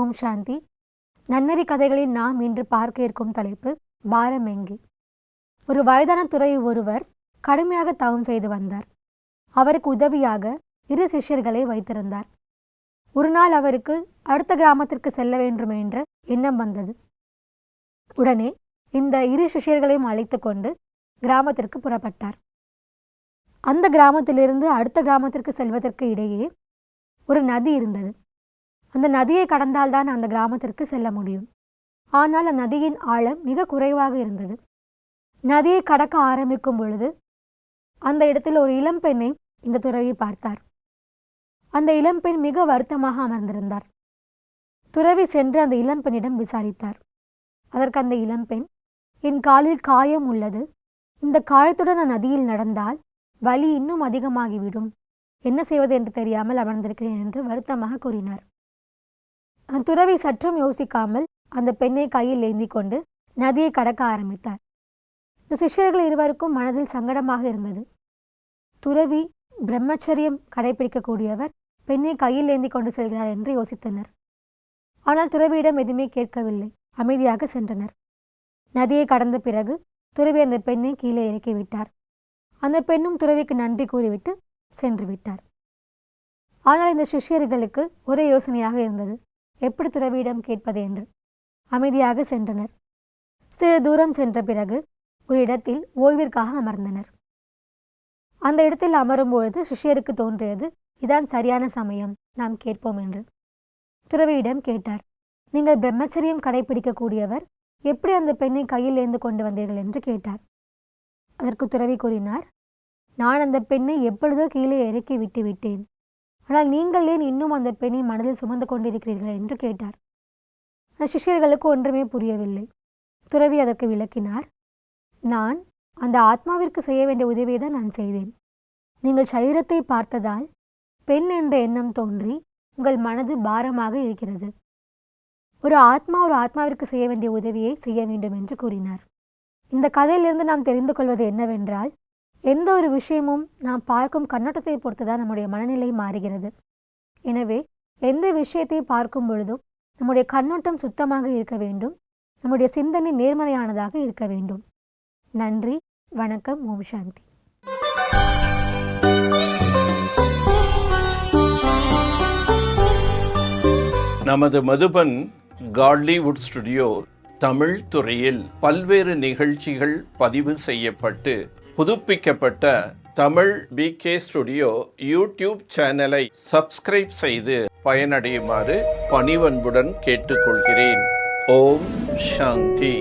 ஓம் சாந்தி. நன்னறி கதைகளில் நாம் இன்று பார்க்க இருக்கும் தலைப்பு பாரம் எங்கே. ஒரு வயதான துறவி ஒருவர் கடுமையாக தவம் செய்து வந்தார். அவருக்கு உதவியாக 2 சிஷ்யர்களை வைத்திருந்தார். ஒரு நாள் அவருக்கு அடுத்த கிராமத்திற்கு செல்ல வேண்டும் என்ற எண்ணம் வந்தது. உடனே இந்த 2 சிஷ்யர்களையும் அழைத்து கொண்டு கிராமத்திற்கு புறப்பட்டார். அந்த கிராமத்திலிருந்து அடுத்த கிராமத்திற்கு செல்வதற்கு இடையே ஒரு நதி இருந்தது. அந்த நதியை கடந்தால்தான் அந்த கிராமத்திற்கு செல்ல முடியும். ஆனால் அந்த நதியின் ஆழம் மிக குறைவாக இருந்தது. நதியை கடக்க ஆரம்பிக்கும் பொழுது அந்த இடத்தில் ஒரு இளம்பெண்ணை இந்த துறவி பார்த்தார். அந்த இளம்பெண் மிக வருத்தமாக அமர்ந்திருந்தார். துறவி சென்று அந்த இளம்பெண்ணிடம் விசாரித்தார். அதற்கு அந்த இளம்பெண், என் காலில் காயம் உள்ளது, இந்த காயத்துடன் நான் நதியில் நடந்தால் வலி இன்னும் அதிகமாகிவிடும், என்ன செய்வது என்று தெரியாமல் அமர்ந்திருக்கிறேன் என்று வருத்தமாக கூறினார். அந்த துறவி சற்றும் யோசிக்காமல் அந்த பெண்ணை கையில் ஏந்தி கொண்டு நதியை கடக்க ஆரம்பித்தார். இந்த சிஷ்யர்கள் இருவருக்கும் மனதில் சங்கடமாக இருந்தது. துறவி பிரம்மச்சரியம் கடைபிடிக்கக்கூடியவர், பெண்ணை கையில் ஏந்தி கொண்டு செல்கிறார் என்று யோசித்தனர். ஆனால் துறவியிடம் எதுவுமே கேட்கவில்லை. அமைதியாக சென்றனர். நதியை கடந்த பிறகு துறவி அந்த பெண்ணை கீழே இறக்கிவிட்டார். அந்த பெண்ணும் துறவிக்கு நன்றி கூறிவிட்டு சென்று விட்டார். ஆனால் இந்த சிஷ்யர்களுக்கு ஒரே யோசனையாக இருந்தது, எப்படி துறவியிடம் கேட்பது என்று. அமைதியாக சென்றனர். சிறு தூரம் சென்ற பிறகு ஒரு இடத்தில் ஓய்விற்காக அமர்ந்தனர். அந்த இடத்தில் அமரும்பொழுது சிஷ்யருக்கு தோன்றியது, இதான் சரியான சமயம், நாம் கேட்போம் என்று. துறவியிடம் கேட்டார், நீங்கள் பிரம்மச்சரியம் கடைபிடிக்கக்கூடியவர், எப்படி அந்த பெண்ணை கையில் ஏந்து கொண்டு வந்தீர்கள் என்று கேட்டார். அதற்கு துறவி கூறினார், நான் அந்த பெண்ணை எப்பொழுதோ கீழே இறக்கி விட்டு விட்டேன், ஆனால் நீங்கள் ஏன் இன்னும் அந்த பெண்ணை மனதில் சுமந்து கொண்டிருக்கிறீர்கள் என்று கேட்டார். அந்த சிஷ்யர்களுக்கு ஒன்றுமே புரியவில்லை. துறவி அதற்கு விளக்கினார், நான் அந்த ஆத்மாவிற்கு செய்ய வேண்டிய உதவியை தான் நான் செய்தேன். நீங்கள் சரீரத்தை பார்த்ததால் பெண் என்ற எண்ணம் தோன்றி உங்கள் மனது பாரமாக இருக்கிறது. ஒரு ஆத்மாவிற்கு செய்ய வேண்டிய உதவியை செய்ய வேண்டும் என்று கூறினார். இந்த கதையிலிருந்து நாம் தெரிந்து கொள்வது என்னவென்றால், எந்த ஒரு விஷயமும் நாம் பார்க்கும் கண்ணோட்டத்தை பொறுத்துதான் நம்முடைய மனநிலை மாறுகிறது. எனவே எந்த விஷயத்தை பார்க்கும் பொழுதும் நம்முடைய கண்ணோட்டம் சுத்தமாக இருக்க வேண்டும், நம்முடைய சிந்தனை நேர்மறையானதாக இருக்க வேண்டும். நன்றி, வணக்கம், ஓம் சாந்தி. நமது மதுபன் காட்லிவுட் ஸ்டுடியோ தமிழ் துறையில் பல்வேறு நிகழ்ச்சிகள் பதிவு செய்யப்பட்டு புதுப்பிக்கப்பட்ட தமிழ் BK ஸ்டுடியோ யூடியூப் சேனலை சப்ஸ்கிரைப் செய்து பயனடையுமாறு பணிவன்புடன் கேட்டுக்கொள்கிறேன். ஓம் சாந்தி.